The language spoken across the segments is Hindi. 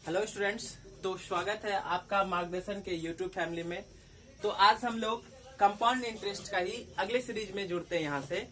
हेलो स्टूडेंट्स, तो स्वागत है आपका मार्गदर्शन के यूट्यूब फैमिली में। तो आज हम लोग कंपाउंड इंटरेस्ट का ही अगले सीरीज में जुड़ते हैं। यहाँ से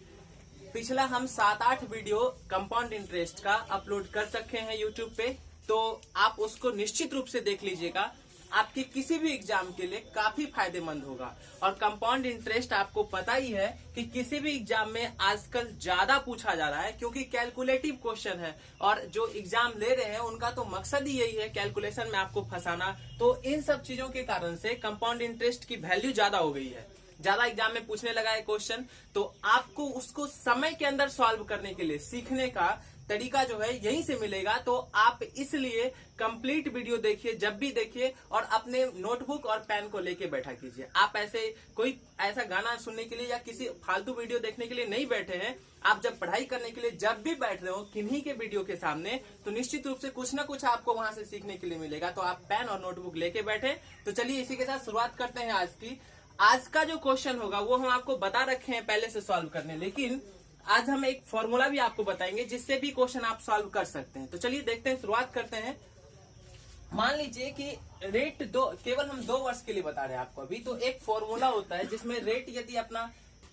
पिछला हम 7-8 वीडियो कंपाउंड इंटरेस्ट का अपलोड कर चुके हैं यूट्यूब पे, तो आप उसको निश्चित रूप से देख लीजिएगा। आपके किसी भी एग्जाम के लिए काफी फायदेमंद होगा। और कंपाउंड इंटरेस्ट आपको पता ही है कि किसी भी एग्जाम में आजकल ज्यादा पूछा जा रहा है, क्योंकि कैलकुलेटिव क्वेश्चन है और जो एग्जाम ले रहे हैं उनका तो मकसद ही यही है कैलकुलेशन में आपको फंसाना। तो इन सब चीजों के कारण से कंपाउंड इंटरेस्ट की वैल्यू ज्यादा हो गई है, ज्यादा एग्जाम में पूछने लगा है क्वेश्चन। तो आपको उसको समय के अंदर सॉल्व करने के लिए सीखने का तरीका जो है यहीं से मिलेगा। तो आप इसलिए कंप्लीट वीडियो देखिए, जब भी देखिए, और अपने नोटबुक और पेन को लेके बैठा कीजिए। आप ऐसा गाना सुनने के लिए या किसी फालतू वीडियो देखने के लिए नहीं बैठे हैं। आप जब पढ़ाई करने के लिए जब भी बैठ रहे हो किन्हीं के वीडियो के सामने, तो निश्चित रूप से कुछ ना कुछ आपको वहां से सीखने के लिए मिलेगा। तो आप पेन और नोटबुक लेके बैठे। तो चलिए इसी के साथ शुरुआत करते हैं आज का जो क्वेश्चन होगा वो हम आपको बता रखे हैं पहले से सॉल्व करने, लेकिन आज हम एक फॉर्मूला भी आपको बताएंगे जिससे भी क्वेश्चन आप सॉल्व कर सकते हैं। तो चलिए देखते हैं, शुरुआत करते हैं। मान लीजिए कि रेट केवल हम 2 वर्ष के लिए बता रहे हैं आपको अभी। तो एक फॉर्मूला होता है जिसमें रेट यदि अपना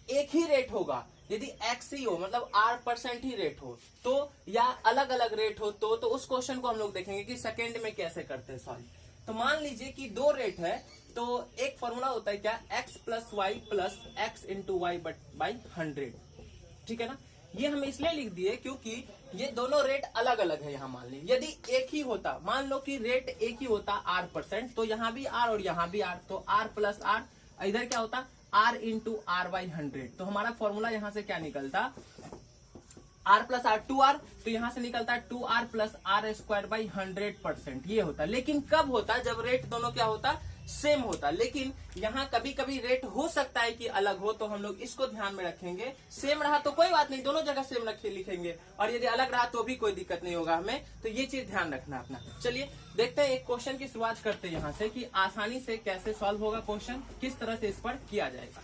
एक ही रेट होगा, यदि एक्स ही हो, मतलब R% ही रेट हो, तो या अलग अलग रेट हो, तो उस क्वेश्चन को हम लोग देखेंगे कि सेकेंड में कैसे करते हैं सॉल्व। तो मान लीजिए कि 2 रेट है, तो एक फॉर्मूला होता है क्या, x plus Y plus X into Y by 100। ठीक है ना। ये हम इसलिए लिख दिए क्योंकि ये दोनों रेट अलग अलग है। यहाँ मान ली यदि एक ही होता, मान लो कि रेट एक ही होता R%, तो यहाँ भी R और यहाँ भी R, तो R प्लस R, इधर क्या होता R इंटू R बाई 100। तो हमारा फॉर्मूला यहाँ से क्या निकलता, R प्लस R 2R, तो यहाँ से निकलता है 2R plus R square by 100%। ये होता, लेकिन कब होता, जब रेट दोनों क्या होता, सेम होता। लेकिन यहाँ कभी कभी रेट हो सकता है कि अलग हो, तो हम लोग इसको ध्यान में रखेंगे। सेम रहा तो कोई बात नहीं, दोनों जगह सेम लिखेंगे, और यदि अलग रहा तो भी कोई दिक्कत नहीं होगा हमें। तो ये चीज ध्यान रखना अपना। चलिए देखते हैं, एक क्वेश्चन की शुरुआत करते हैं यहाँ से कि आसानी से कैसे सॉल्व होगा क्वेश्चन, किस तरह से इस पर किया जाएगा।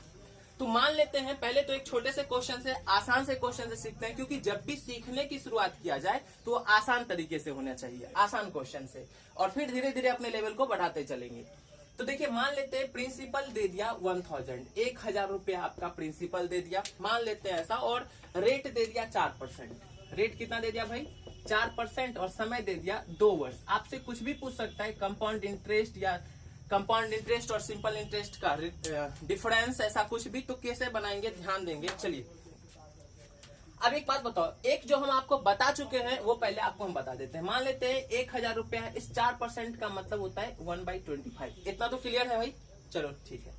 तो मान लेते हैं पहले तो एक छोटे से क्वेश्चन से, आसान से क्वेश्चन से सीखते हैं, क्योंकि जब भी सीखने की शुरुआत किया जाए तो आसान तरीके से होना चाहिए, आसान क्वेश्चन से, और फिर धीरे धीरे अपने लेवल को बढ़ाते चलेंगे। तो देखिए, मान लेते हैं प्रिंसिपल दे दिया 1000 रुपया आपका प्रिंसिपल दे दिया, मान लेते हैं ऐसा, और रेट दे दिया 4%। रेट कितना दे दिया भाई, 4%, और समय दे दिया 2 वर्ष। आपसे कुछ भी पूछ सकता है, कंपाउंड इंटरेस्ट या कंपाउंड इंटरेस्ट और सिंपल इंटरेस्ट का डिफरेंस, ऐसा कुछ भी। तो कैसे बनाएंगे, ध्यान देंगे। चलिए अब एक बात बताओ, एक जो हम आपको बता चुके हैं वो पहले आपको हम बता देते हैं। मान लेते हैं 1000 रुपया है, इस 4% का मतलब होता है 1/25। इतना तो क्लियर है भाई, चलो ठीक है।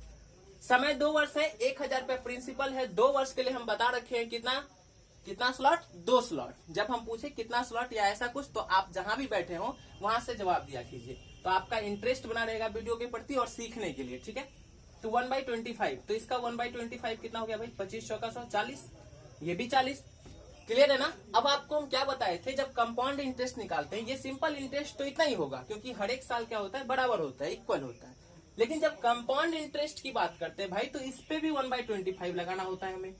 समय 2 वर्ष है, 1000 रुपया प्रिंसिपल है, 2 वर्ष के लिए हम बता रखे हैं कितना स्लॉट, 2 स्लॉट। जब हम पूछे कितना स्लॉट या ऐसा कुछ, तो आप जहां भी बैठे हो वहां से जवाब दिया कीजिए, तो आपका इंटरेस्ट बना रहेगा वीडियो के प्रति और सीखने के लिए। ठीक है, तो 1/25, तो इसका 1/25 कितना हो गया भाई, 25 चौका 100, 40, ये भी 40। क्लियर है ना। अब आपको हम क्या बताए थे, जब कंपाउंड इंटरेस्ट निकालते हैं, ये सिंपल इंटरेस्ट तो इतना ही होगा, क्योंकि हर एक साल क्या होता है, बराबर होता है, इक्वल होता है। लेकिन जब कंपाउंड इंटरेस्ट की बात करते हैं भाई, तो इस पे भी 1/25 लगाना होता है हमें।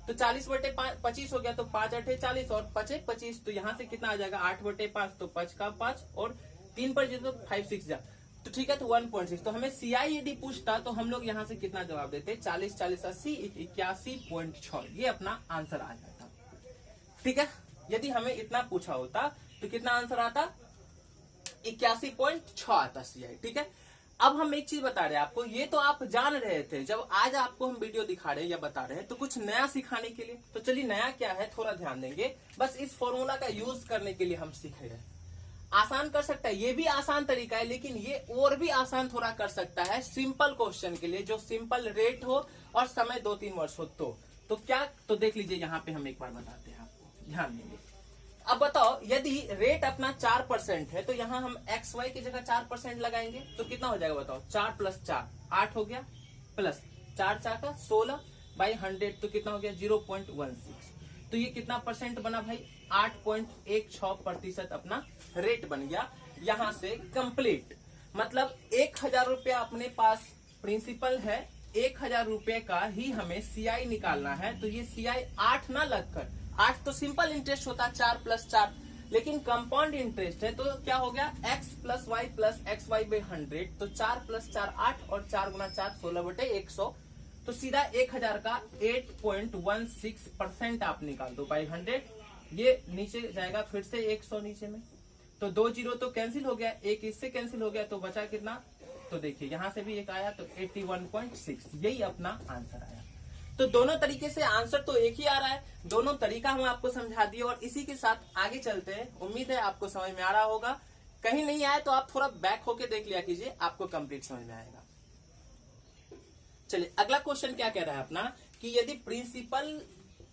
तो 40/25 हो गया, तो 5 8 40 और 5 25, तो यहाँ से कितना आ जाएगा, 8/5, तो 5 का 5 और 3 पर तो 5 6 जा, तो ठीक है, तो 1.6। तो हमें सीआई यदि पूछता तो हम लोग यहाँ से कितना जवाब देते, 40 40 80 81.6, ये अपना आंसर आ जाता। ठीक है, यदि हमें इतना पूछा होता तो कितना आंसर आता, 81.6 आता सीआई। ठीक है, अब हम एक चीज बता रहे हैं आपको, ये तो आप जान रहे थे, जब आज आपको हम वीडियो दिखा रहे हैं या बता रहे हैं तो कुछ नया सिखाने के लिए। तो चलिए नया क्या है, थोड़ा ध्यान देंगे। बस इस फॉर्मूला का यूज करने के लिए हम सीख रहे हैं। आसान कर सकता है, ये भी आसान तरीका है, लेकिन ये और भी आसान थोड़ा कर सकता है सिंपल क्वेश्चन के लिए, जो सिंपल रेट हो और समय 2-3 वर्ष हो। तो क्या, तो देख लीजिए, यहाँ पे हम एक बार बताते हैं आपको, ध्यान देंगे। अब बताओ, यदि रेट अपना 4% है, तो यहाँ हम एक्स वाई की जगह 4% लगाएंगे, तो कितना हो जाएगा बताओ, 4 प्लस 4 8 हो गया, प्लस 4 4 का 16 बाई 100, तो कितना हो गया 0.16। तो ये कितना परसेंट बना भाई, 8.16% अपना रेट बन गया। यहाँ से कंप्लीट, मतलब 1000 रुपया अपने पास प्रिंसिपल है, 1000 रुपये का ही हमें सीआई निकालना है। तो ये सीआई 8 ना लगकर, 8 तो सिंपल इंटरेस्ट होता है, 4 प्लस 4, लेकिन कंपाउंड इंटरेस्ट है तो क्या हो गया x plus Y plus X Y by 100, तो 4 प्लस 4 8 और 4 गुना 4 16/100, तो सीधा 1000 का 8.16% आप निकाल दो बाई 100। ये नीचे जाएगा फिर से 100 नीचे में, तो 2 जीरो तो कैंसिल हो गया, एक इससे कैंसिल हो गया, तो बचा कितना, तो देखिए यहां से भी एक आया तो 81.6, यही अपना आंसर आया। तो दोनों तरीके से आंसर तो एक ही आ रहा है, दोनों तरीका हम आपको समझा दिए और इसी के साथ आगे चलते हैं। उम्मीद है आपको समझ में आ रहा होगा, कहीं नहीं आया तो आप थोड़ा बैक होके देख लिया कीजिए, आपको कंप्लीट समझ में आएगा। चलिए अगला क्वेश्चन क्या कह रहा है अपना कि यदि प्रिंसिपल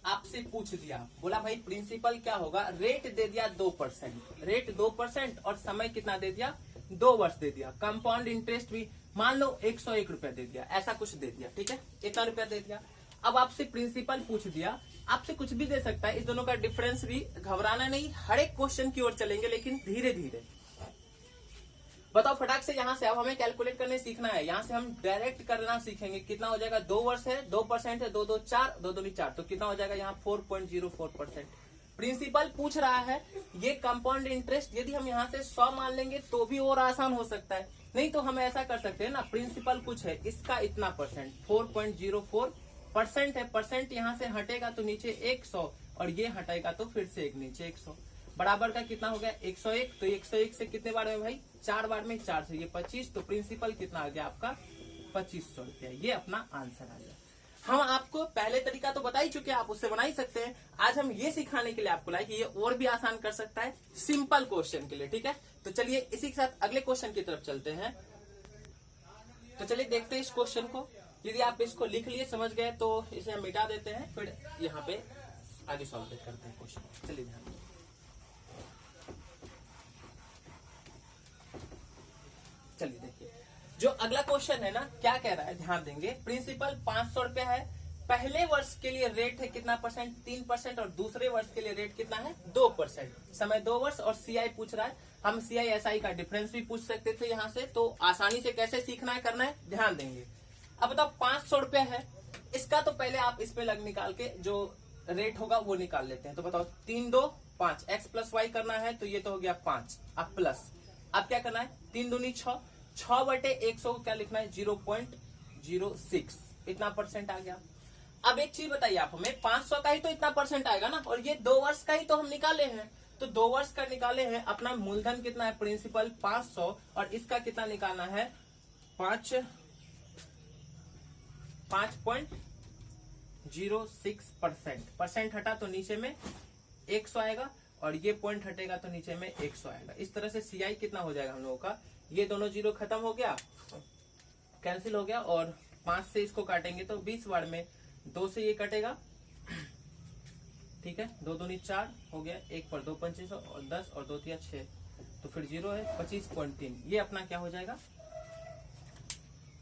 आपसे पूछ दिया, बोला भाई प्रिंसिपल क्या होगा, रेट दे दिया 2%, रेट 2% और समय कितना दे दिया 2 वर्ष दे दिया, कंपाउंड इंटरेस्ट भी मान लो 101 रुपया दे दिया, ऐसा कुछ दे दिया, ठीक है, इतना रुपया दे दिया। अब आपसे प्रिंसिपल पूछ दिया, आपसे कुछ भी दे सकता है, इस दोनों का डिफरेंस भी, घबराना नहीं, हर एक क्वेश्चन की ओर चलेंगे लेकिन धीरे धीरे। बताओ फटाक से, यहाँ से अब हमें कैलकुलेट करने सीखना है, यहाँ से हम डायरेक्ट करना सीखेंगे। कितना हो जाएगा, 2 वर्ष है, 2% है, 2 2 4, 2 2 4, तो कितना हो जाएगा यहाँ 4.04%। प्रिंसिपल पूछ रहा है ये कंपाउंड इंटरेस्ट, यदि हम यहाँ से 100 मान लेंगे तो भी और आसान हो सकता है, नहीं तो हम ऐसा कर सकते हैं ना, प्रिंसिपल कुछ है इसका इतना परसेंट 4.04% है, परसेंट यहाँ से हटेगा तो नीचे 100 और ये हटेगा तो फिर से एक नीचे 100, बराबर का कितना हो गया 101, तो 101 से कितने बार में भाई 4 बार में, 4 से ये 25, तो प्रिंसिपल कितना आ गया आपका 2500 रुपया, ये अपना आंसर आ गया। हम आपको पहले तरीका तो बता ही चुके हैं, आप उससे बना ही सकते हैं, आज हम ये सिखाने के लिए आपको लाए कि ये और भी आसान कर सकता है सिंपल क्वेश्चन के लिए, ठीक है। तो चलिए इसी के साथ अगले क्वेश्चन की तरफ चलते हैं। तो चलिए देखते हैं इस क्वेश्चन को, यदि आप इसको लिख लिए समझ गए तो इसे हम मिटा देते हैं, फिर यहाँ पे आगे सॉल्व करते हैं क्वेश्चन। चलिए ध्यान, चलिए देखिए जो अगला क्वेश्चन है ना क्या कह रहा है, ध्यान देंगे। प्रिंसिपल 500 रुपया है, पहले वर्ष के लिए रेट है कितना परसेंट 3% और दूसरे वर्ष के लिए रेट कितना है 2%, समय 2 वर्ष और सीआई पूछ रहा है। हम सीआई एसआई का डिफरेंस भी पूछ सकते थे यहाँ से, तो आसानी से कैसे सीखना है करना है ध्यान देंगे। अब बताओ 500 रुपया है, इसका तो पहले आप इसमें लग निकाल के जो रेट होगा वो निकाल लेते हैं। तो बताओ 3 2 5, एक्स प्लस वाई करना है तो ये तो हो गया 5, अब प्लस, अब क्या करना है 3 दूनी 6, 6/100 को क्या लिखना है 0.06, इतना परसेंट आ गया। अब एक चीज बताइए आप हमें, 500 का ही तो इतना परसेंट आएगा ना, और ये 2 वर्ष का ही तो हम निकाले हैं, तो 2 वर्ष का निकाले हैं, अपना मूलधन कितना है प्रिंसिपल 500 और इसका कितना निकालना है 5.06%, परसेंट हटा तो नीचे में 100 आएगा और ये पॉइंट हटेगा तो नीचे में 100 आएगा। इस तरह से सीआई कितना हो जाएगा हम लोगों का, ये दोनों जीरो खत्म हो गया, कैंसिल हो गया, और 5 से इसको काटेंगे तो 20 बार में, 2 से ये कटेगा, ठीक है, 2 दूनी 4 हो गया, 1 पर 2 25 और 10 और 2 3 6, तो फिर 0 है 25.3, ये अपना क्या हो जाएगा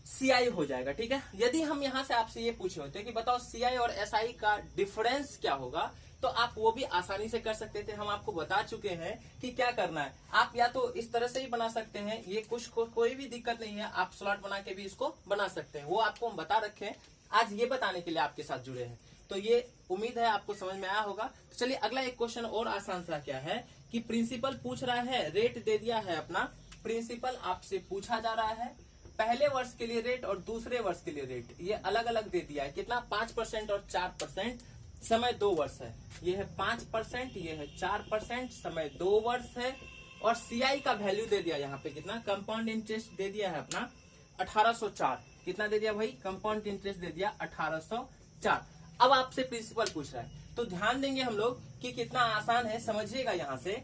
सीआई हो जाएगा, ठीक है। यदि हम यहाँ से आपसे ये पूछे होते कि बताओ सीआई और एसआई का डिफरेंस क्या होगा, तो आप वो भी आसानी से कर सकते थे। हम आपको बता चुके हैं कि क्या करना है, आप या तो इस तरह से ही बना सकते हैं, ये कुछ कोई भी दिक्कत नहीं है, आप स्लॉट बना के भी इसको बना सकते हैं, वो आपको हम बता रखे हैं, आज ये बताने के लिए आपके साथ जुड़े हैं। तो ये उम्मीद है आपको समझ में आया होगा। तो चलिए अगला एक क्वेश्चन और आसान सा क्या है कि प्रिंसिपल पूछ रहा है, रेट दे दिया है अपना, प्रिंसिपल आपसे पूछा जा रहा है पहले वर्ष के लिए रेट और दूसरे वर्ष के लिए रेट, ये अलग अलग दे दिया है, कितना 5% और 4%, समय 2 वर्ष है, ये है 5%, ये है 4%, समय 2 वर्ष है, और सीआई का वैल्यू दे दिया यहाँ पे कितना, कंपाउंड इंटरेस्ट दे दिया है अपना 1804, कितना दे दिया भाई कंपाउंड इंटरेस्ट दे दिया 1804। अब आपसे प्रिंसिपल पूछ रहा है, तो ध्यान देंगे हम लोग कि कितना आसान है, समझिएगा यहाँ से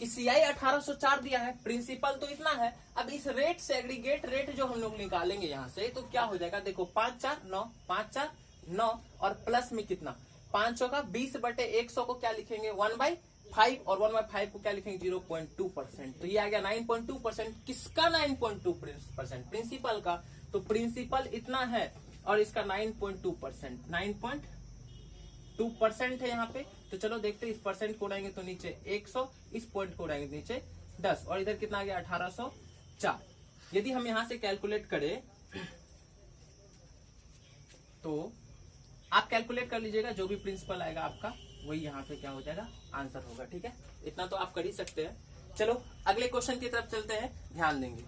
कि सीआई 1804 दिया है, प्रिंसिपल तो इतना है। अब इस रेट से एग्रीगेट रेट जो हम लोग निकालेंगे यहाँ से, तो क्या हो जाएगा, देखो 5 4 9, 5 4 9 और प्लस में कितना 500 का 20/100 को क्या लिखेंगे 1/5 और 1/5 को क्या लिखेंगे 0.2%, तो ये आ गया 9.2%। किसका 9.2%, प्रिंसिपल का, तो प्रिंसिपल इतना है और इसका 9.2%, 9.2% है यहाँ पे। तो चलो देखते हैं, इस परसेंट को उड़ाएंगे तो नीचे 100, इस पॉइंट को उड़ाएंगे तो नीचे 10, और इधर कितना आ गया 1804। यदि हम यहां से कैलकुलेट करें तो आप कैलकुलेट कर लीजिएगा, जो भी प्रिंसिपल आएगा आपका वही यहाँ पे क्या हो जाएगा, आंसर होगा। ठीक है, इतना तो आप कर ही सकते हैं। चलो अगले क्वेश्चन की तरफ चलते हैं, ध्यान देंगे।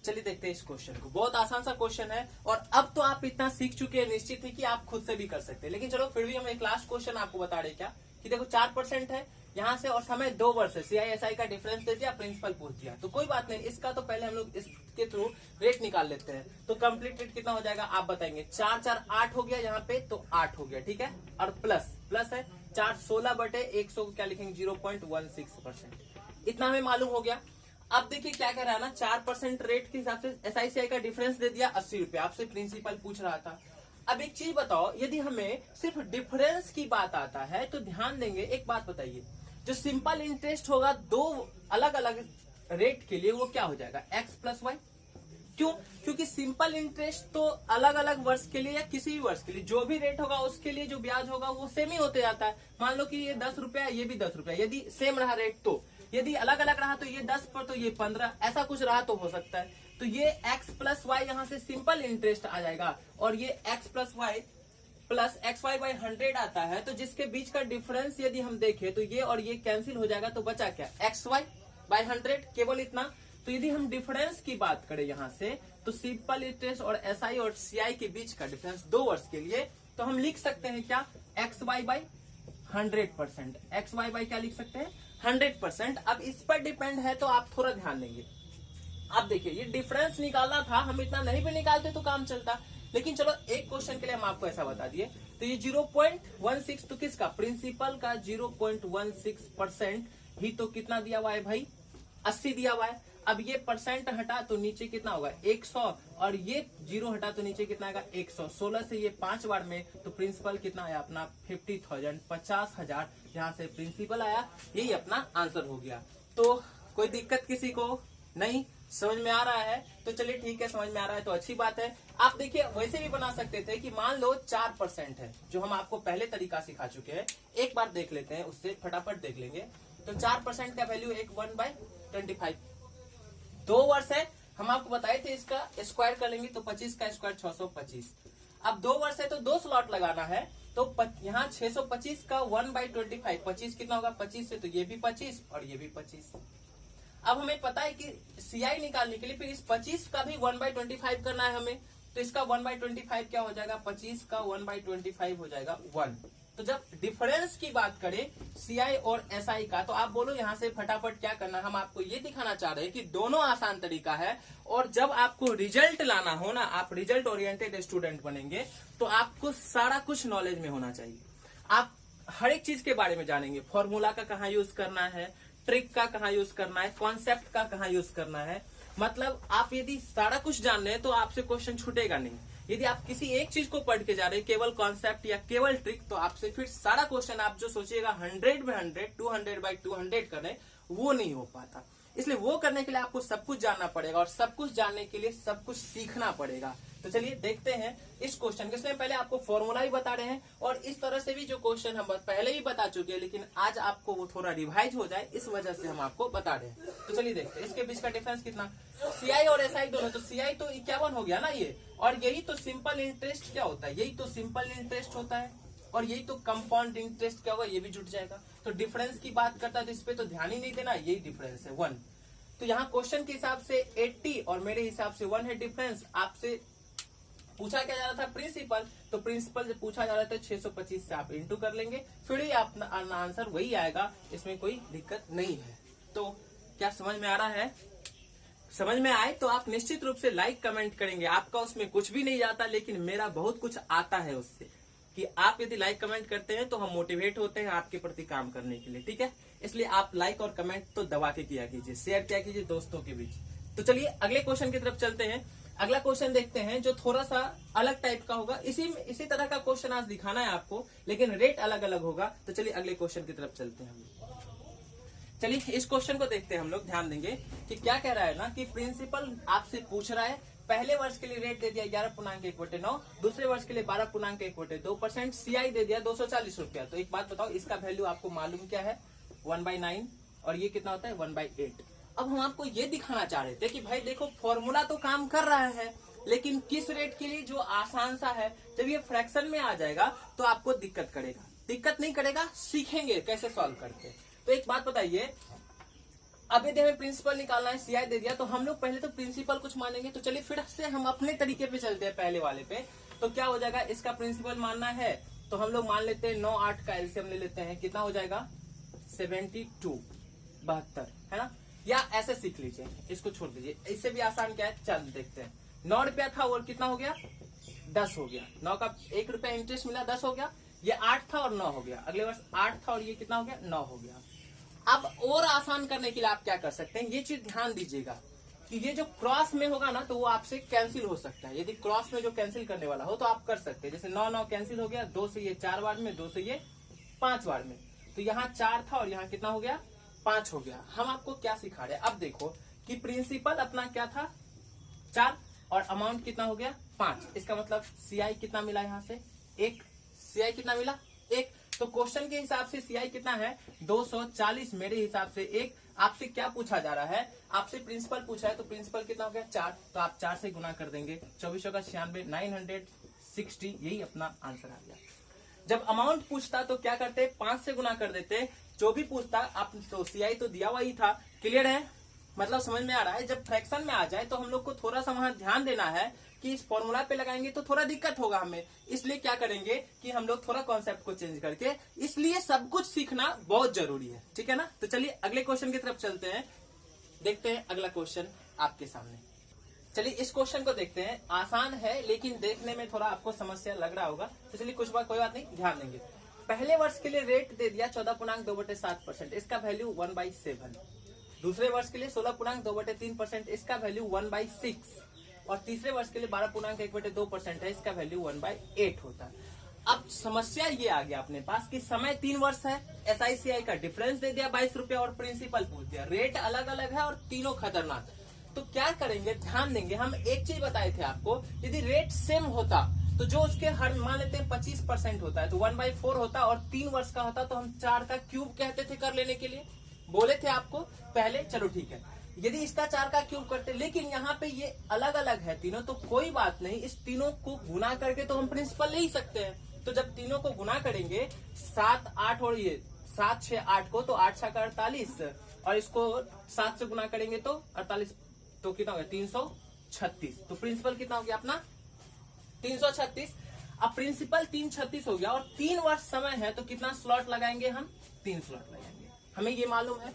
चलिए देखते हैं इस क्वेश्चन को, बहुत आसान सा क्वेश्चन है और अब तो आप इतना सीख चुके हैं, निश्चित है कि आप खुद से भी कर सकते हैं। लेकिन चलो फिर भी हम एक लास्ट क्वेश्चन आपको बता रहे क्या कि देखो 4% है यहाँ से और समय 2 वर्ष है, CISI का डिफरेंस दे दिया, प्रिंसिपल पूछ दिया, तो कोई बात नहीं, इसका तो पहले हम लोग इसके थ्रू रेट निकाल लेते हैं। तो कंप्लीट रेट कितना हो जाएगा आप बताएंगे। 4 4 8 हो गया यहाँ पे, तो 8 हो गया। ठीक है, और प्लस है 4 16/100 को क्या लिखेंगे 0.16%, इतना हमें मालूम हो गया। अब देखिए क्या कह रहा है ना, 4% रेट के हिसाब से SICI का डिफरेंस दे दिया 80 रुपया, आपसे प्रिंसिपल पूछ रहा था। अब एक चीज बताओ, यदि हमें सिर्फ डिफरेंस की बात आता है तो ध्यान देंगे, एक बात बताइए, जो सिंपल इंटरेस्ट होगा दो अलग अलग रेट के लिए वो क्या हो जाएगा, x + y। क्यों? क्योंकि सिंपल इंटरेस्ट तो अलग अलग वर्ष के लिए या किसी भी वर्ष के लिए जो भी रेट होगा उसके लिए जो ब्याज होगा वो सेम ही होते जाता है। मान लो कि ये 10 रुपया, ये भी 10 रुपया, यदि सेम रहा रेट, तो यदि अलग अलग रहा तो ये 10 पर तो ये 15, ऐसा कुछ रहा तो हो सकता है। तो ये x + y यहाँ से सिंपल इंटरेस्ट आ जाएगा और ये x + y + xy/100 आता है। तो जिसके बीच का डिफरेंस यदि हम देखें तो ये और ये कैंसिल हो जाएगा, तो बचा क्या, xy/100, केवल इतना। तो यदि हम डिफरेंस की बात करें यहाँ से, तो सिंपल इंटरेस्ट और SI और CI के बीच का डिफरेंस 2 वर्ष के लिए, तो हम लिख सकते हैं क्या, xy/100%। xy क्या लिख सकते हैं, 100%। अब इस पर डिपेंड है तो आप थोड़ा ध्यान देंगे। अब देखिए ये डिफरेंस निकालना था, हम इतना नहीं भी निकालते तो काम चलता, लेकिन चलो एक क्वेश्चन के लिए हम आपको ऐसा बता दिए। तो ये 0.16 तो किसका, प्रिंसिपल का 0.16% ही तो कितना दिया हुआ है भाई, 80 दिया हुआ है। अब ये परसेंट हटा तो नीचे कितना होगा 100, और ये 0 हटा तो नीचे कितना आएगा 100। 16 से ये 5 बार में तो प्रिंसिपल कितना आया अपना 50,000, 50,000 यहाँ से प्रिंसिपल आया, यही अपना आंसर हो गया। तो कोई दिक्कत किसी को नहीं, समझ में आ रहा है? तो चलिए ठीक है, समझ में आ रहा है तो अच्छी बात है। आप देखिए वैसे भी बना सकते थे कि मान लो 4% है, जो हम आपको पहले तरीका सिखा चुके हैं, एक बार देख लेते हैं, उससे फटाफट देख लेंगे। तो 4% का वैल्यू 1/25, 2 वर्ष है, हम आपको बताए थे, इसका स्क्वायर कर लेंगे तो 25 का स्क्वायर 625। अब 2 वर्ष है तो 2 स्लॉट लगाना है, तो यहाँ 625 का 1/25, 25 कितना होगा, 25 से तो ये भी 25 और ये भी 25। अब हमें पता है कि CI निकालने के लिए फिर इस 25 का भी 1/25 करना है हमें, तो इसका 1/25 क्या हो जाएगा, 25 का 1/25 हो जाएगा 1। तो जब डिफरेंस की बात करें CI और SI का, तो आप बोलो यहाँ से फटाफट क्या करना, हम आपको ये दिखाना चाह रहे हैं कि दोनों आसान तरीका है। और जब आपको रिजल्ट लाना हो ना, आप रिजल्ट ओरिएंटेड स्टूडेंट बनेंगे, तो आपको सारा कुछ नॉलेज में होना चाहिए। आप हर एक चीज के बारे में जानेंगे, फॉर्मूला का कहाँ यूज करना है, ट्रिक का कहाँ यूज करना है, कॉन्सेप्ट का कहाँ यूज करना है। मतलब आप यदि सारा कुछ जान रहे हैं तो आपसे क्वेश्चन छूटेगा नहीं। यदि आप किसी एक चीज को पढ़ के जा रहे हैं, केवल कॉन्सेप्ट या केवल ट्रिक, तो आपसे फिर सारा क्वेश्चन आप जो सोचिएगा 100/100, 200/200 करें, वो नहीं हो पाता। इसलिए वो करने के लिए आपको सब कुछ जानना पड़ेगा और सब कुछ जानने के लिए सब कुछ सीखना पड़ेगा। तो चलिए देखते हैं इस क्वेश्चन को। इसलिए पहले आपको फॉर्मूला ही बता रहे हैं और इस तरह से भी जो क्वेश्चन हम पहले ही बता चुके हैं, लेकिन आज आपको वो थोड़ा रिवाइज हो जाए इस वजह से हम आपको बता रहे हैं। तो चलिए देखते हैं इसके बीच का डिफरेंस कितना, CI और SI दोनों, तो CI तो 51 हो गया ना ये, और यही तो सिंपल इंटरेस्ट क्या होता है, यही तो सिंपल इंटरेस्ट होता है, और यही तो कंपाउंड इंटरेस्ट क्या होगा, ये भी जुट जाएगा। तो डिफरेंस की बात करता है तो इस पे तो ध्यान ही नहीं देना, यही डिफरेंस है 1। तो यहाँ क्वेश्चन के हिसाब से 80 और मेरे हिसाब से 1 है डिफरेंस। आपसे पूछा क्या जा रहा था, प्रिंसिपल, तो प्रिंसिपल जब पूछा जा रहा था 625 से आप इंटू कर लेंगे, फिर ही अपना आंसर वही आएगा, इसमें कोई दिक्कत नहीं है। तो क्या समझ में आ रहा है? समझ में आए तो आप निश्चित रूप से लाइक कमेंट करेंगे। आपका उसमें कुछ भी नहीं जाता, लेकिन मेरा बहुत कुछ आता है उससे, कि आप यदि लाइक कमेंट करते हैं तो हम मोटिवेट होते हैं आपके प्रति काम करने के लिए। ठीक है, इसलिए आप लाइक और कमेंट तो दबा के किया कीजिए, शेयर किया कीजिए दोस्तों के बीच। तो चलिए अगले क्वेश्चन की तरफ चलते हैं। अगला क्वेश्चन देखते हैं जो थोड़ा सा अलग टाइप का होगा। इसी तरह का क्वेश्चन आज दिखाना है आपको, लेकिन रेट अलग अलग होगा। तो चलिए अगले क्वेश्चन की तरफ चलते हैं हम लोग। चलिए इस क्वेश्चन को देखते हैं हम लोग, ध्यान देंगे कि क्या कह रहा है ना, कि प्रिंसिपल आपसे पूछ रहा है, पहले वर्ष के लिए रेट दे दिया 11.1/9, दूसरे वर्ष के लिए 12.1/2%, CI दे दिया 240 रुपया। तो एक बात बताओ, इसका वैल्यू आपको मालूम क्या है, 1/9, और ये कितना होता है 1/8। अब हम आपको ये दिखाना चाह रहे थे कि भाई देखो फॉर्मूला तो काम कर रहा है, लेकिन किस रेट के लिए जो आसान सा है, जब ये फ्रैक्शन में आ जाएगा तो आपको दिक्कत करेगा। दिक्कत नहीं करेगा, सीखेंगे कैसे सॉल्व करते। तो एक बात बताइए, अब यदि हमें प्रिंसिपल निकालना है, सीआई दे दिया, तो हम लोग पहले तो प्रिंसिपल कुछ मानेंगे। तो चलिए फिर से हम अपने तरीके पे चलते हैं पहले वाले पे। तो क्या हो जाएगा, इसका प्रिंसिपल मानना है तो हम लोग मान लेते हैं 9 8 का एलसीएम ले लेते हैं, कितना हो जाएगा 72 72, है ना। या ऐसे सीख लीजिए, इसको छोड़ दीजिए, इससे भी आसान क्या है, चल देखते हैं। 9 रुपया था और कितना हो गया 10 हो गया, 9 का 1 रुपया इंटरेस्ट मिला 10 हो गया, ये 8 था और 9 हो गया, अगले वर्ष 8 था और ये कितना हो गया 9 हो गया। अब और आसान करने के लिए आप क्या कर सकते हैं, ये चीज ध्यान दीजिएगा कि ये जो क्रॉस में होगा ना तो वो आपसे कैंसिल हो सकता है। यदि क्रॉस में जो कैंसिल करने वाला हो तो आप कर सकते हैं, जैसे 9 9 कैंसिल हो गया, 2 से ये 4 बार में, 2 से ये 5 बार में, तो यहाँ 4 था और यहाँ कितना हो गया 5 हो गया। हम आपको क्या सिखा रहे हैं, अब देखो कि प्रिंसिपल अपना क्या था 4 और अमाउंट कितना हो गया 5, इसका मतलब सीआई कितना मिला यहाँ से 1, सीआई कितना मिला 1। तो क्वेश्चन के हिसाब से सीआई कितना है 240, मेरे हिसाब से 1। आपसे क्या पूछा जा रहा है, आपसे प्रिंसिपल पूछा है, तो प्रिंसिपल कितना हो गया 4, तो आप 4 से गुना कर देंगे, 24 का 96, 960, यही अपना आंसर आ गया। जब अमाउंट पूछता तो क्या करते, 5 से गुना कर देते, जो भी पूछता आप तो सीआई तो दिया हुआ ही था। क्लियर है, मतलब समझ में आ रहा है। जब फ्रैक्शन में आ जाए तो हम लोग को थोड़ा सा वहां ध्यान देना है कि इस फॉर्मूला पे लगाएंगे तो थोड़ा दिक्कत होगा हमें, इसलिए क्या करेंगे कि हम लोग थोड़ा कॉन्सेप्ट को चेंज करके, इसलिए सब कुछ सीखना बहुत जरूरी है, ठीक है ना। तो चलिए अगले क्वेश्चन की तरफ चलते हैं, देखते हैं अगला क्वेश्चन आपके सामने। चलिए इस क्वेश्चन को देखते हैं, आसान है लेकिन देखने में थोड़ा आपको समस्या लग रहा होगा, तो चलिए कोई बात नहीं, ध्यान देंगे। पहले वर्ष के लिए रेट दे दिया 14.2/7%, इसका वैल्यू 1/7। दूसरे वर्ष के लिए 16.2/3%, इसका वैल्यू 1/6, और तीसरे वर्ष के लिए 12.1/2% है, इसका वैल्यू 1/8 होता है। अब समस्या ये आ गया अपने पास कि समय 3 वर्ष है, एसआईसीआई का डिफरेंस दे दिया 22 रुपया और प्रिंसिपल पूछ दिया, रेट अलग अलग है और तीनों खतरनाक। तो क्या करेंगे, ध्यान देंगे। हम एक चीज बताए थे आपको, यदि रेट सेम होता तो जो उसके हर मान लेते हैं 25% होता है तो 1/4 होता, और 3 वर्ष का होता तो हम 4 का क्यूब कहते थे कर लेने के लिए, बोले थे आपको पहले। चलो ठीक है, यदि इसका 4 का क्यूब करते, लेकिन यहाँ पे ये अलग अलग है तीनों, तो कोई बात नहीं, इस तीनों को गुना करके तो हम प्रिंसिपल ले ही सकते हैं। तो जब तीनों को गुना करेंगे 7 8 और ये 7 6 8 को, तो 8 6 का 48, और इसको 7 से गुना करेंगे तो 48, तो कितना हो गया 336। तो प्रिंसिपल कितना हो गया अपना 336। अब प्रिंसिपल 336 हो गया और 3 वर्ष समय है, तो कितना स्लॉट लगाएंगे हम 3 स्लॉट लगाएंगे, हमें ये मालूम है।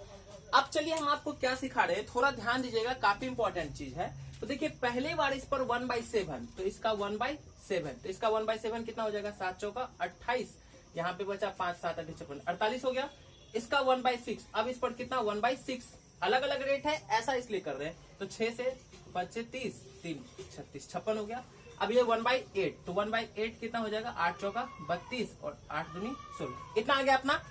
अब चलिए हम आपको क्या सिखा रहे हैं, थोड़ा ध्यान दीजिएगा, काफी इंपॉर्टेंट चीज है। तो देखिए पहले बार इस पर 1/7, तो इसका 1/7, तो इसका 1/7 कितना हो जाएगा 7 चौका 28, यहाँ पे बचा 5 7 8 56 48 हो गया। इसका 1/6, अब इस पर कितना 1/6, अलग अलग रेट है ऐसा इसलिए कर रहे हैं, तो 6 से 5 30 3 36 56 हो गया। अब ये 1/8, तो 1/8 कितना हो जाएगा 8 चौका 32 और 8 दूनी 16, इतना आ गया अपना।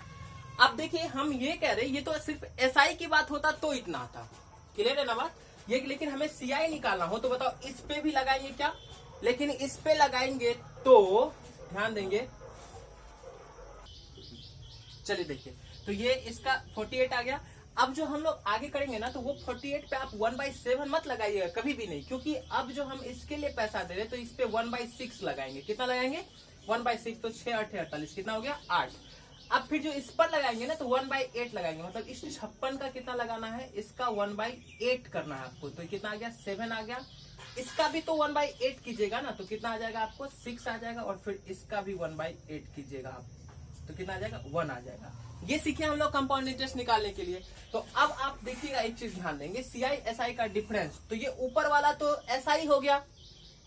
अब देखिए हम ये कह रहे हैं, ये तो सिर्फ एसआई की बात होता तो इतना था, क्लियर है ना बात ये, लेकिन हमें सीआई निकालना हो तो बताओ इस पे भी लगाएंगे क्या, लेकिन इस पे लगाएंगे तो ध्यान देंगे। चलिए देखिए, तो ये इसका 48 आ गया। अब जो हम लोग आगे करेंगे ना, तो वो 48 पे आप 1/7 मत लगाइएगा कभी भी नहीं, क्योंकि अब जो हम इसके लिए पैसा दे रहे तो इस पे 1/6 लगाएंगे। कितना लगाएंगे 1/6, तो 6 8 48, कितना हो गया 8। अब फिर जो इस पर लगाएंगे ना तो 1/8 लगाएंगे, मतलब इस 56 का कितना लगाना है, इसका 1/8 करना है आपको, तो कितना आ गया 7 आ गया। इसका भी तो 1/8 कीजिएगा ना, तो कितना आ जाएगा आपको 6 आ जाएगा, और फिर इसका भी 1/8 कीजिएगा आप, तो कितना आ जाएगा 1 आ जाएगा। ये सीखे हम लोग कंपाउंड इंटरेस्ट निकालने के लिए। तो अब आप देखिएगा एक चीज ध्यान देंगे, सीआई एसआई का डिफरेंस, तो ये ऊपर वाला तो एसआई हो गया,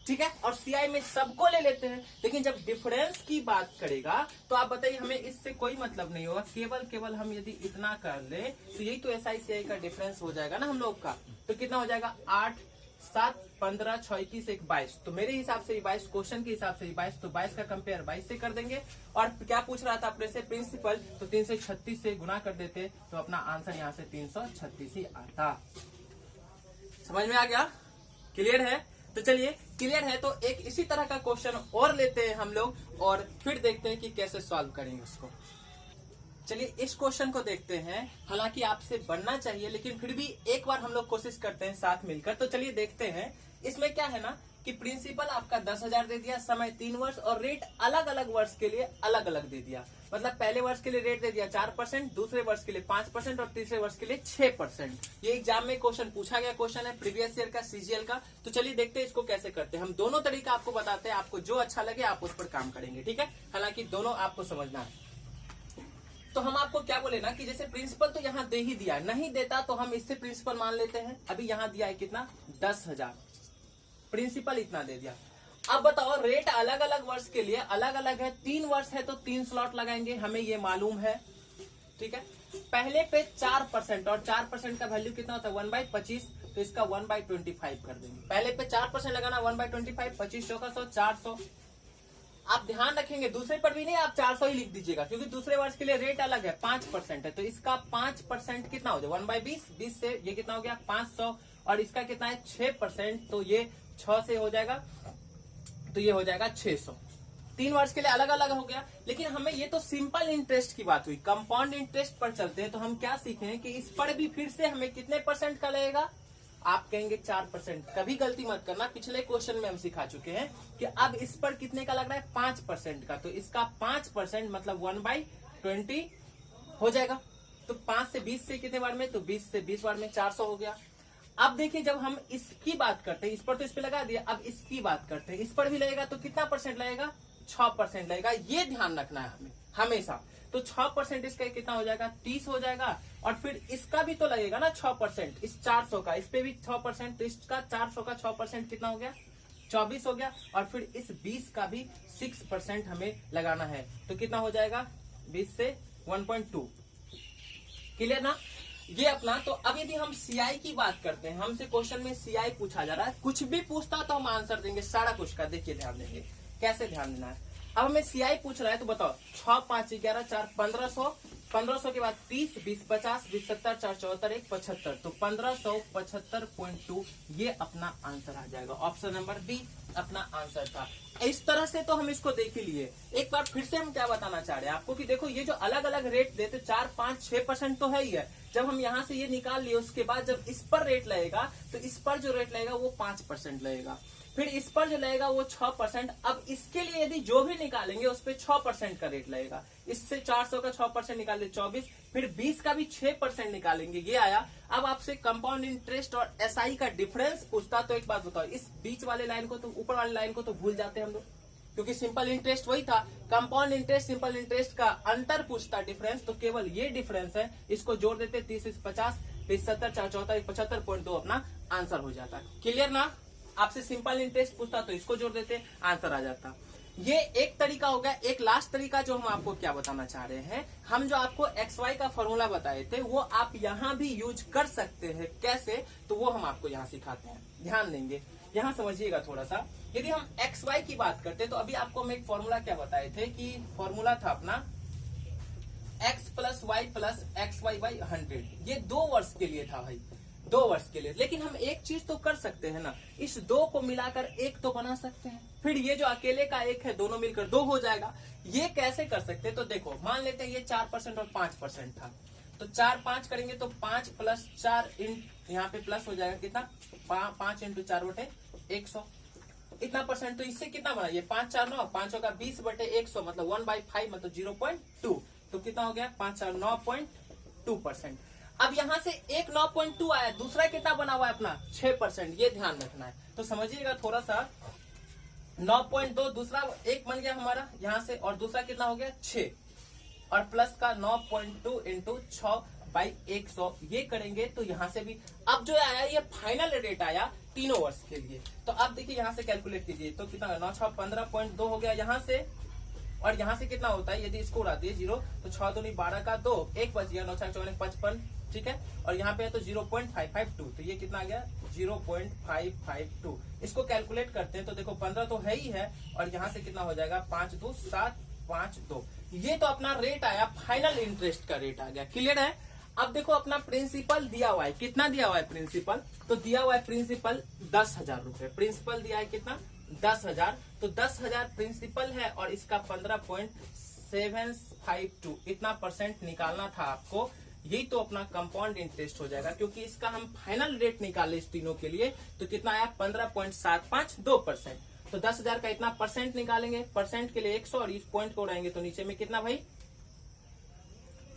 ठीक है, और सीआई में सबको ले लेते हैं, लेकिन जब डिफरेंस की बात करेगा तो आप बताइए हमें इससे कोई मतलब नहीं होगा, केवल हम यदि इतना कर ले तो यही तो एसआई सीआई का डिफरेंस हो जाएगा ना हम लोग का। तो कितना हो जाएगा 8 7 15 6 21 1 22, तो मेरे हिसाब से 22, क्वेश्चन के हिसाब से 22, तो 22 का कंपेयर 22 से कर देंगे। और क्या पूछ रहा था अपने से प्रिंसिपल, तो 336 से गुना कर देते तो अपना आंसर यहाँ से 336 ही आता। समझ में आ गया, क्लियर है। तो चलिए क्लियर है, तो एक इसी तरह का क्वेश्चन और लेते हैं हम लोग और फिर देखते हैं कि कैसे सॉल्व करेंगे उसको। चलिए इस क्वेश्चन को देखते हैं, हालांकि आपसे बनना चाहिए लेकिन फिर भी एक बार हम लोग कोशिश करते हैं साथ मिलकर। तो चलिए देखते हैं, इसमें क्या है ना कि प्रिंसिपल आपका 10,000 दे दिया, समय 3 वर्ष और रेट अलग अलग वर्ष के लिए अलग अलग दे दिया। मतलब पहले वर्ष के लिए रेट दे दिया 4%, दूसरे वर्ष के लिए 5% और तीसरे वर्ष के लिए 6%। ये एग्जाम में क्वेश्चन पूछा गया क्वेश्चन है प्रीवियस ईयर का सीजीएल का। तो चलिए देखते हैं इसको कैसे करते हैं। हम दोनों तरीका आपको बताते हैं, आपको जो अच्छा लगे आप उस पर काम करेंगे, ठीक है। हालांकि दोनों आपको समझना है। तो हम आपको क्या बोले ना कि जैसे प्रिंसिपल तो यहाँ दे ही दिया, नहीं देता तो हम इससे प्रिंसिपल मान लेते हैं। अभी यहाँ दिया है कितना 10,000, प्रिंसिपल इतना दे दिया। अब बताओ रेट अलग अलग वर्ष के लिए अलग अलग है। 3 वर्ष है तो 3 स्लॉट लगाएंगे, हमें ये मालूम है, ठीक है। पहले पे 4% और 4% का वैल्यू कितना होता है 1/25, तो इसका 1/25 कर देंगे। पहले पे 4% लगाना 1/25, 25 चौका 100, 400। आप ध्यान रखेंगे दूसरे पर भी नहीं आप 400 ही लिख दीजिएगा, क्योंकि दूसरे वर्ष के लिए रेट अलग है। 5% है तो इसका 5% कितना हो जाए 1/20, 20 से ये कितना हो गया 500, और इसका कितना है 6%, तो ये 6 से हो जाएगा, तो ये हो जाएगा 600। 3 वर्ष के लिए अलग अलग हो गया। लेकिन हमें ये तो सिंपल इंटरेस्ट की बात हुई, कंपाउंड इंटरेस्ट पर चलते हैं। तो हम क्या सीखे हैं कि इस पर भी फिर से हमें कितने % का लगेगा, आप कहेंगे 4%। कभी गलती मत करना, पिछले क्वेश्चन में हम सिखा चुके हैं कि अब इस पर कितने का लग रहा है 5% का, तो इसका 5% मतलब 1/20 हो जाएगा। तो 5 से 20 से कितने बार में, तो 20 से 20 बार में 400 हो गया। अब देखिए जब हम इसकी बात करते हैं, इस पर तो इस पे लगा दिया, अब इसकी बात करते हैं, इस पर भी लगेगा तो कितना % लगेगा 6% लगेगा। ये ध्यान रखना है हमें हमेशा। तो 6% इसका कितना हो जाएगा 30 हो जाएगा, और फिर इसका भी तो लगेगा ना 6%, इस 400 का, इस पे भी 6%, तो इसका 400 का 6% कितना हो गया 24 हो गया, और फिर इस 20 का भी 6% हमें लगाना है, तो कितना हो जाएगा 20 से 1.2। क्लियर ना ये अपना। तो अब यदि हम सीआई की बात करते हैं, हमसे क्वेश्चन में सीआई पूछा जा रहा है, कुछ भी पूछता तो हम आंसर देंगे सारा कुछ का। देखिए ध्यान देंगे कैसे ध्यान देना है। अब हमें सीआई पूछ रहा है, तो बताओ 6 5 11 4 1500, 1500 के बाद 30 20 50 20 70 4 74 1 75, तो 1575.2 ये अपना आंसर आ जाएगा। ऑप्शन नंबर बी अपना आंसर था। इस तरह से तो हम इसको देख ही लिए। एक बार फिर से हम क्या बताना चाह रहे हैं आपको कि देखो ये जो अलग अलग रेट देते 4 5 6% तो है ही है। जब हम यहाँ से ये निकाल लिए उसके बाद जब इस पर रेट लगेगा तो इस पर जो रेट लगेगा वो 5% लगेगा, फिर इस पर जो लगेगा वो 6%। अब इसके लिए यदि जो भी निकालेंगे उस पर 6% का रेट लगेगा। इससे 400 का 6% निकाले 24, फिर 20 का भी 6% निकालेंगे, ये आया। अब आपसे कंपाउंड इंटरेस्ट और एसआई का डिफरेंस पूछता तो एक बात बताओ, इस बीच वाले लाइन को तो ऊपर वाले लाइन को तो भूल जाते हैं हम लोग, क्योंकि सिंपल इंटरेस्ट वही था। कंपाउंड इंटरेस्ट सिंपल इंटरेस्ट का अंतर पूछता डिफरेंस, तो केवल ये डिफरेंस है, इसको जोड़ देते 30 50 70 4 74 75.2 अपना आंसर हो जाता। क्लियर ना। आपसे सिंपल इंटरेस्ट पूछता तो इसको जोड़ देते आंसर आ जाता। ये एक तरीका हो गया। एक लास्ट तरीका जो हम आपको क्या बताना चाह रहे हैं, हम जो आपको XY का फॉर्मूला बताए थे वो आप यहाँ भी यूज कर सकते हैं। कैसे, तो वो हम आपको यहाँ सिखाते हैं। ध्यान देंगे, यहाँ समझिएगा थोड़ा सा। यदि हम XY की बात करते हैं तो अभी आपको हम एक फॉर्मूला क्या बताए थे कि फॉर्मूला था अपना x + y + xy/100। ये 2 वर्ष के लिए था भाई, 2 वर्ष के लिए। लेकिन हम एक चीज तो कर सकते हैं ना, इस 2 को मिलाकर 1 तो बना सकते हैं। फिर ये जो अकेले का 1 है दोनों मिलकर 2 हो जाएगा। ये कैसे कर सकते हैं, तो देखो मान लेते हैं ये 4% और 5% था, तो 4 5 करेंगे तो 5 + 4 यहाँ पे प्लस हो जाएगा कितना 5 × 4 / 100 इतना %। तो इससे कितना बना, ये 5 4 9, 5 का 20/100 मतलब 1/5 मतलब 0.2, तो कितना हो गया 5 4 9.2%। अब यहाँ से एक 9.2 आया, दूसरा कितना बना हुआ है अपना 6%, ये ध्यान रखना है। तो समझिएगा थोड़ा सा, 9.2 दूसरा एक बन गया हमारा यहाँ से, और दूसरा कितना हो गया 6, और प्लस का 9.2 × 6/100 ये करेंगे तो यहाँ से भी अब जो आया ये फाइनल रेट आया तीनों वर्ष के लिए। तो अब देखिए यहाँ से कैलकुलेट कीजिए तो कितना 9 6 15.2 हो गया यहाँ से, और यहाँ से कितना होता है यदि इसको उड़ा दिए 0 तो 6 दूनी 12 का 2 1 बच गया, 9 4 55, ठीक है। और यहाँ पे है तो 0.552, तो ये कितना आ गया 0.552। इसको कैलकुलेट करते हैं तो देखो 15 तो है ही है, और यहाँ से कितना हो जाएगा 5 2 7 5 2। ये तो अपना रेट आया, फाइनल इंटरेस्ट का रेट आ गया। क्लियर है। अब देखो अपना प्रिंसिपल दिया हुआ है, कितना दिया हुआ है प्रिंसिपल, तो दिया हुआ है प्रिंसिपल 10,000 रुपए। प्रिंसिपल दिया है कितना 10,000, तो 10,000 प्रिंसिपल है, और इसका 15.752 इतना % निकालना था आपको। यही तो अपना कंपाउंड इंटरेस्ट हो जाएगा, क्योंकि इसका हम फाइनल रेट निकाले इस तीनों के लिए, तो कितना आया 15.752%। तो 10,000 का इतना % निकालेंगे, % के लिए 100 और इस पॉइंट को उड़ाएंगे तो नीचे में कितना भाई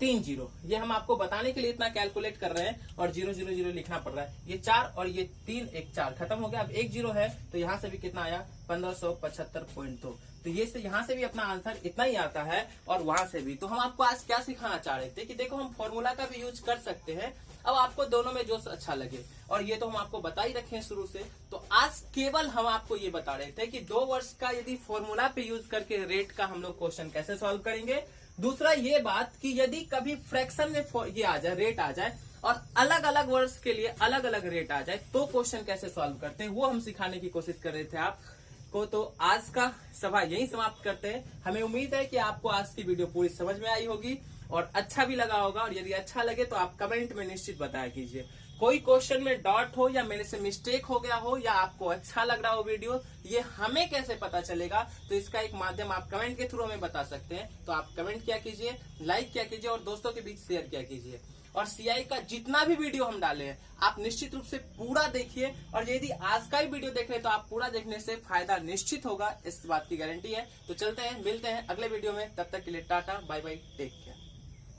3 जीरो, ये हम आपको बताने के लिए इतना कैलकुलेट कर रहे हैं और 000 लिखना पड़ रहा है। ये 4 और ये 3, एक 4 खत्म हो गया। अब 1 जीरो है तो यहाँ से भी कितना आया 1575.2। तो ये से यहाँ से भी अपना आंसर इतना ही आता है और वहां से भी। तो हम आपको आज क्या सिखाना चाह रहे थे कि देखो हम फॉर्मूला का भी यूज कर सकते हैं, अब आपको दोनों में जो अच्छा लगे, और ये तो हम आपको बता ही रखे हैं शुरू से। तो आज केवल हम आपको ये बता रहे थे कि 2 वर्ष का यदि फॉर्मूला पे यूज करके रेट का हम लोग क्वेश्चन कैसे सॉल्व करेंगे। दूसरा ये बात कि यदि कभी फ्रैक्शन में ये आ जाए, रेट आ जाए और अलग अलग वर्ष के लिए अलग अलग रेट आ जाए तो क्वेश्चन कैसे सॉल्व करते हैं, वो हम सिखाने की कोशिश कर रहे थे आपको। तो आज का सभा यही समाप्त करते हैं। हमें उम्मीद है कि आपको आज की वीडियो पूरी समझ में आई होगी और अच्छा भी लगा होगा, और यदि अच्छा लगे तो आप कमेंट में निश्चित बताया कीजिए। कोई क्वेश्चन में डॉट हो या मेरे से मिस्टेक हो गया हो या आपको अच्छा लग रहा हो वीडियो, ये हमें कैसे पता चलेगा, तो इसका एक माध्यम आप कमेंट के थ्रू हमें बता सकते हैं। तो आप कमेंट किया कीजिए, लाइक किया कीजिए और दोस्तों के बीच शेयर किया कीजिए। और सीआई का जितना भी वीडियो हम डाले हैं आप निश्चित रूप से पूरा देखिए, और यदि आज का ही वीडियो देख रहे हैं तो आप पूरा देखने से फायदा निश्चित होगा, इस बात की गारंटी है। तो चलते हैं, मिलते हैं अगले वीडियो में, तब तक के लिए tata bye bye, take care.